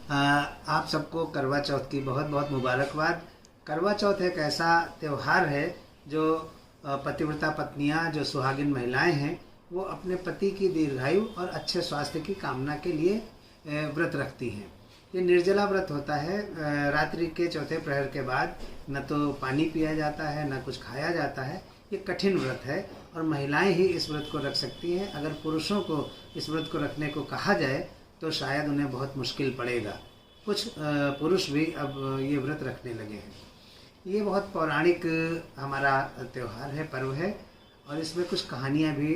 आप सबको करवा चौथ की बहुत बहुत मुबारकबाद। करवा चौथ एक ऐसा त्यौहार है जो पतिव्रता पत्नियां, जो सुहागिन महिलाएं हैं, वो अपने पति की दीर्घायु और अच्छे स्वास्थ्य की कामना के लिए व्रत रखती हैं। ये निर्जला व्रत होता है। रात्रि के चौथे प्रहर के बाद न तो पानी पिया जाता है, न कुछ खाया जाता है। ये कठिन व्रत है और महिलाएं ही इस व्रत को रख सकती हैं। अगर पुरुषों को इस व्रत को रखने को कहा जाए तो शायद उन्हें बहुत मुश्किल पड़ेगा। कुछ पुरुष भी अब ये व्रत रखने लगे हैं। ये बहुत पौराणिक हमारा त्यौहार है, पर्व है, और इसमें कुछ कहानियाँ भी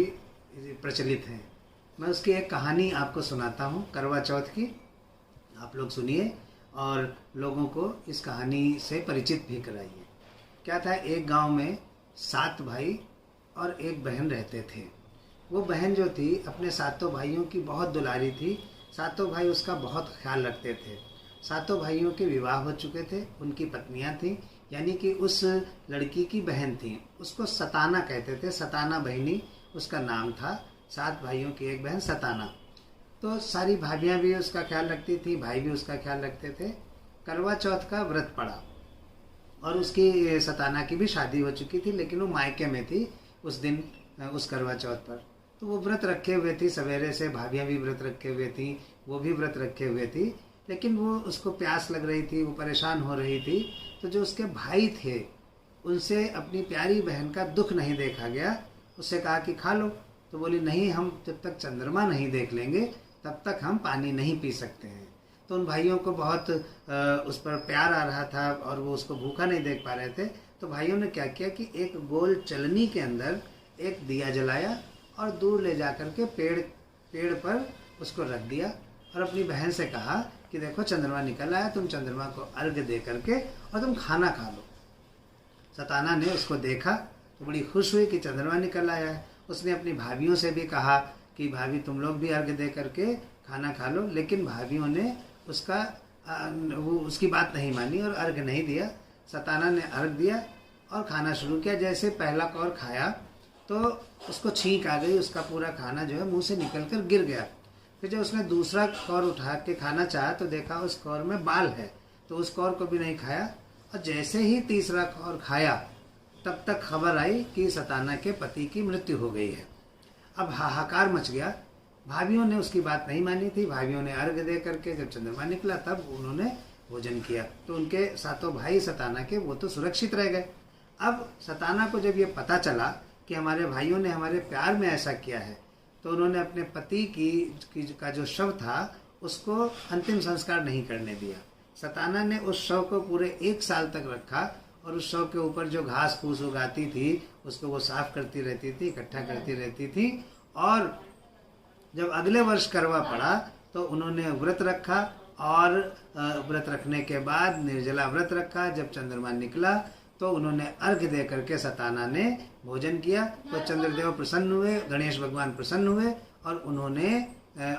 प्रचलित हैं। मैं उसकी एक कहानी आपको सुनाता हूँ करवा चौथ की। आप लोग सुनिए और लोगों को इस कहानी से परिचित भी कराइए। क्या था, एक गांव में 7 भाई और एक बहन रहते थे। वो बहन जो थी अपने सातों भाइयों की बहुत दुलारी थी। सातों भाई उसका बहुत ख्याल रखते थे। सातों भाइयों के विवाह हो चुके थे, उनकी पत्नियां थीं, यानी कि उस लड़की की बहन थी। उसको सताना कहते थे, सताना बहनी उसका नाम था। 7 भाइयों की एक बहन सताना। तो सारी भाभियां भी उसका ख्याल रखती थी, भाई भी उसका ख्याल रखते थे। करवा चौथ का व्रत पड़ा और उसकी सताना की भी शादी हो चुकी थी, लेकिन वो मायके में थी उस दिन, उस करवा चौथ पर। तो वो व्रत रखे हुए थी, सवेरे से भाभियां भी व्रत रखे हुए थी, वो भी व्रत रखे हुए थी, लेकिन वो उसको प्यास लग रही थी, वो परेशान हो रही थी। तो जो उसके भाई थे उनसे अपनी प्यारी बहन का दुख नहीं देखा गया। उससे कहा कि खा लो। तो बोली नहीं, हम जब तक चंद्रमा नहीं देख लेंगे तब तक हम पानी नहीं पी सकते हैं। तो उन भाइयों को बहुत उस पर प्यार आ रहा था और वो उसको भूखा नहीं देख पा रहे थे। तो भाइयों ने क्या किया कि एक गोल चलनी के अंदर एक दिया जलाया और दूर ले जाकर के पेड़ पर उसको रख दिया और अपनी बहन से कहा कि देखो चंद्रमा निकल आया, तुम चंद्रमा को अर्घ्य दे करके और तुम खाना खा लो। सताना ने उसको देखा तो बड़ी खुश हुई कि चंद्रमा निकल आया है। उसने अपनी भाभियों से भी कहा कि भाभी तुम लोग भी अर्घ्य दे करके खाना खा लो, लेकिन भाभियों ने उसकी बात नहीं मानी और अर्घ्य नहीं दिया। सताना ने अर्घ्य दिया और खाना शुरू किया। जैसे पहला कौर खाया तो उसको छींक आ गई, उसका पूरा खाना जो है मुंह से निकल कर गिर गया। फिर जब उसने दूसरा कौर उठा के खाना चाहा तो देखा उस कौर में बाल है, तो उस कौर को भी नहीं खाया। और जैसे ही तीसरा कौर खाया तब तक खबर आई कि सताना के पति की मृत्यु हो गई है। अब हाहाकार मच गया। भाभियों ने उसकी बात नहीं मानी थी। भाभियों ने अर्घ्य दे करके जब चंद्रमा निकला तब उन्होंने भोजन किया। तो उनके सातों भाई सताना के वो तो सुरक्षित रह गए। अब सताना को जब ये पता चला कि हमारे भाइयों ने हमारे प्यार में ऐसा किया है, तो उन्होंने अपने पति का जो शव था उसको अंतिम संस्कार नहीं करने दिया। सताना ने उस शव को पूरे 1 साल तक रखा और उस शव के ऊपर जो घास फूस उगाती थी उसको वो साफ करती रहती थी, इकट्ठा करती रहती थी। और जब अगले वर्ष करवा पड़ा तो उन्होंने व्रत रखा और व्रत रखने के बाद निर्जला व्रत रखा। जब चंद्रमा निकला तो उन्होंने अर्घ्य दे करके सताना ने भोजन किया। तो चंद्रदेव प्रसन्न हुए, गणेश भगवान प्रसन्न हुए और उन्होंने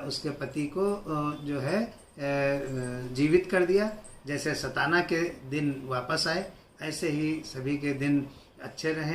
उसके पति को जो है जीवित कर दिया। जैसे सताना के दिन वापस आए, ऐसे ही सभी के दिन अच्छे रहें।